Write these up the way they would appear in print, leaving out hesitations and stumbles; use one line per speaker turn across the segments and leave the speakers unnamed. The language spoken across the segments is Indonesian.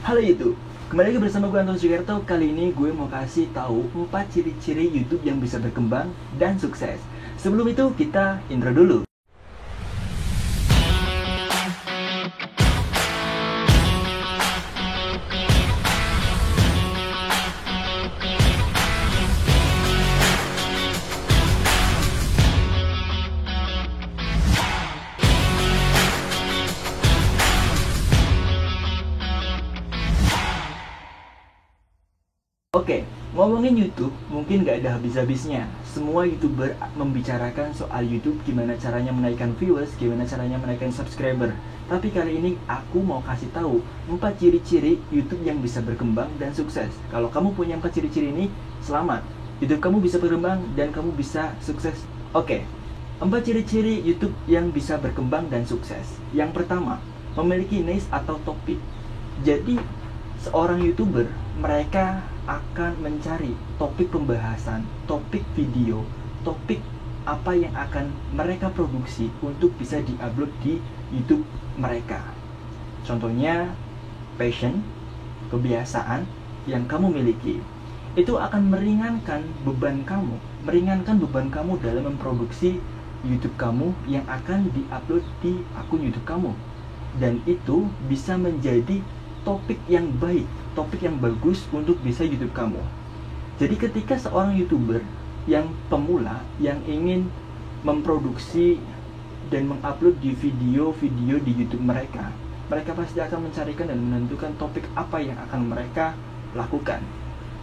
Halo YouTube, kembali lagi bersama gue Anton Sugiarto. Kali ini gue mau kasih tahu 4 ciri-ciri YouTube yang bisa berkembang dan sukses. Sebelum itu kita intro dulu. Oke, ngomongin YouTube mungkin gak ada habis-habisnya. Semua YouTuber membicarakan soal YouTube, gimana caranya menaikkan viewers, gimana caranya menaikkan subscriber. Tapi kali ini aku mau kasih tahu 4 ciri-ciri YouTube yang bisa berkembang dan sukses. Kalau kamu punya 4 ciri-ciri ini, selamat. YouTube kamu bisa berkembang dan kamu bisa sukses. Oke, 4 ciri-ciri YouTube yang bisa berkembang dan sukses. Yang pertama, memiliki niche atau topik. Jadi, seorang YouTuber, mereka akan mencari topik pembahasan, topik video, topik apa yang akan mereka produksi untuk bisa diupload di YouTube mereka. Contohnya, passion, kebiasaan yang kamu miliki. Itu akan meringankan beban kamu dalam memproduksi YouTube kamu yang akan diupload di akun YouTube kamu. Dan itu bisa menjadi topik yang baik, topik yang bagus untuk bisa YouTube kamu. Jadi ketika seorang YouTuber yang pemula yang ingin memproduksi dan mengupload di video-video di YouTube mereka pasti akan mencarikan dan menentukan topik apa yang akan mereka lakukan.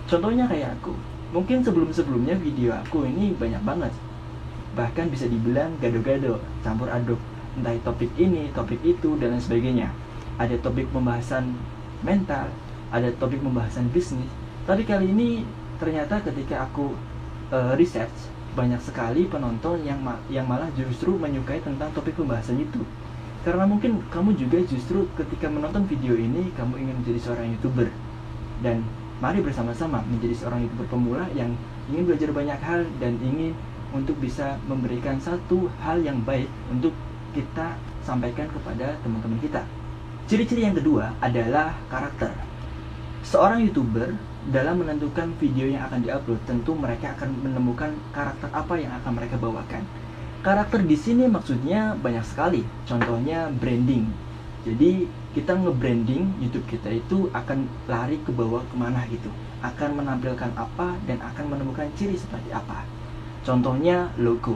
Contohnya kayak aku, mungkin sebelum-sebelumnya video aku ini banyak banget, bahkan bisa dibilang gado-gado, campur aduk, entah topik ini, topik itu, dan lain sebagainya. Ada topik pembahasan mental, ada topik pembahasan bisnis. Tapi kali ini ternyata ketika aku research, banyak sekali penonton yang malah justru menyukai tentang topik pembahasan itu. Karena mungkin kamu juga justru ketika menonton video ini, kamu ingin menjadi seorang YouTuber. Dan mari bersama-sama menjadi seorang YouTuber pemula yang ingin belajar banyak hal dan ingin untuk bisa memberikan satu hal yang baik untuk kita sampaikan kepada teman-teman kita. Ciri-ciri yang kedua adalah karakter. Seorang YouTuber dalam menentukan video yang akan diupload, tentu mereka akan menemukan karakter apa yang akan mereka bawakan. Karakter di sini maksudnya banyak sekali. Contohnya branding. Jadi kita nge-branding YouTube kita itu akan lari ke bawah kemana gitu. Akan menampilkan apa dan akan menemukan ciri seperti apa. Contohnya logo.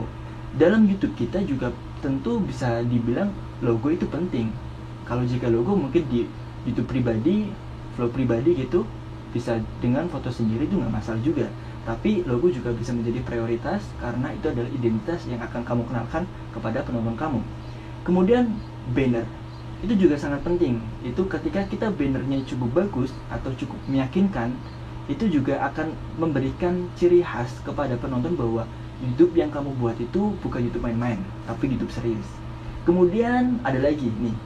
Dalam YouTube kita juga tentu bisa dibilang logo itu penting. Kalau jika logo mungkin di YouTube pribadi, vlog pribadi gitu, bisa dengan foto sendiri itu nggak masalah juga. Tapi logo juga bisa menjadi prioritas karena itu adalah identitas yang akan kamu kenalkan kepada penonton kamu. Kemudian banner, itu juga sangat penting. Itu ketika kita bannernya cukup bagus atau cukup meyakinkan, itu juga akan memberikan ciri khas kepada penonton bahwa YouTube yang kamu buat itu bukan YouTube main-main, tapi YouTube serius. Kemudian ada lagi nih,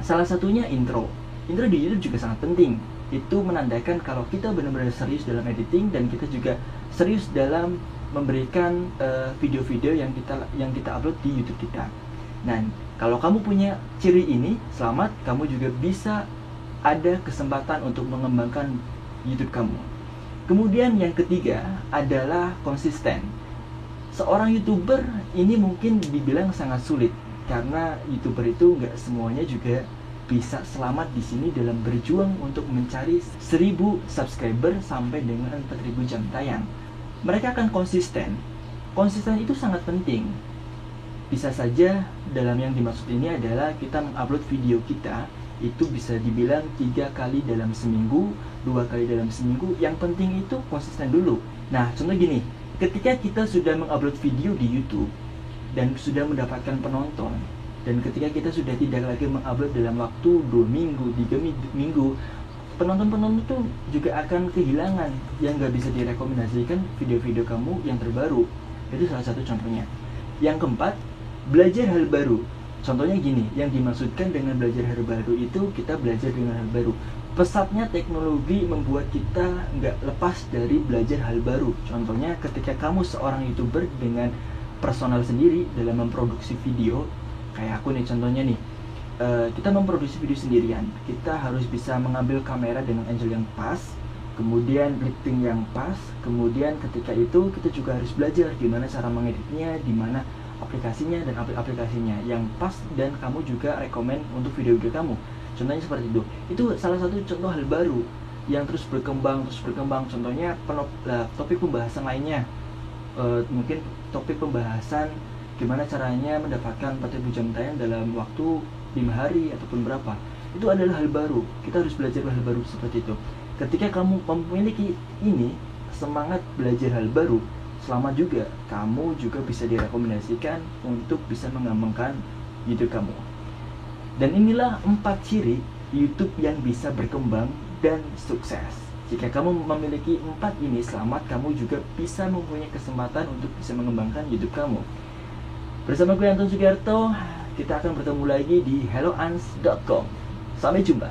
salah satunya intro. Intro di YouTube juga sangat penting. Itu menandakan kalau kita benar-benar serius dalam editing dan kita juga serius dalam memberikan video-video yang kita upload di YouTube kita. Nah, kalau kamu punya ciri ini, selamat, kamu juga bisa ada kesempatan untuk mengembangkan YouTube kamu. Kemudian yang ketiga adalah konsisten. Seorang YouTuber ini mungkin dibilang sangat sulit, karena YouTuber itu nggak semuanya juga bisa selamat di sini dalam berjuang untuk mencari 1000 subscriber sampai dengan 4000 jam tayang. Mereka akan konsisten. Konsisten itu sangat penting. Bisa saja dalam yang dimaksud ini adalah kita mengupload video kita itu bisa dibilang 3 kali dalam seminggu, 2 kali dalam seminggu. Yang penting itu konsisten dulu. Nah, contoh gini, ketika kita sudah mengupload video di YouTube dan sudah mendapatkan penonton, dan ketika kita sudah tidak lagi mengupload dalam waktu 2 minggu, 3 minggu, penonton-penonton itu juga akan kehilangan yang gak bisa direkomendasikan video-video kamu yang terbaru. Itu salah satu contohnya. Yang keempat, belajar hal baru. Contohnya gini, yang dimaksudkan dengan belajar hal baru itu kita belajar dengan hal baru. Pesatnya teknologi membuat kita nggak lepas dari belajar hal baru. Contohnya ketika kamu seorang YouTuber dengan personal sendiri dalam memproduksi video, kayak aku nih contohnya nih, kita memproduksi video sendirian, kita harus bisa mengambil kamera dengan angle yang pas, kemudian lighting yang pas, kemudian ketika itu kita juga harus belajar gimana cara mengeditnya, dimana aplikasinya dan aplikasinya yang pas dan kamu juga rekomend untuk video-video kamu. Contohnya seperti itu. Itu salah satu contoh hal baru yang terus berkembang. Contohnya topik pembahasan lainnya, mungkin topik pembahasan gimana caranya mendapatkan 4000 jam tayang dalam waktu 5 hari ataupun berapa. Itu adalah hal baru. Kita harus belajar hal baru seperti itu. Ketika kamu memiliki ini semangat belajar hal baru, selama juga kamu juga bisa direkomendasikan untuk bisa mengembangkan YouTube kamu. Dan inilah 4 ciri YouTube yang bisa berkembang dan sukses. Jika kamu memiliki 4 ini, selamat, kamu juga bisa mempunyai kesempatan untuk bisa mengembangkan YouTube kamu. Bersama gue Anton Sugiarto, kita akan bertemu lagi di helloans.com. Sampai jumpa.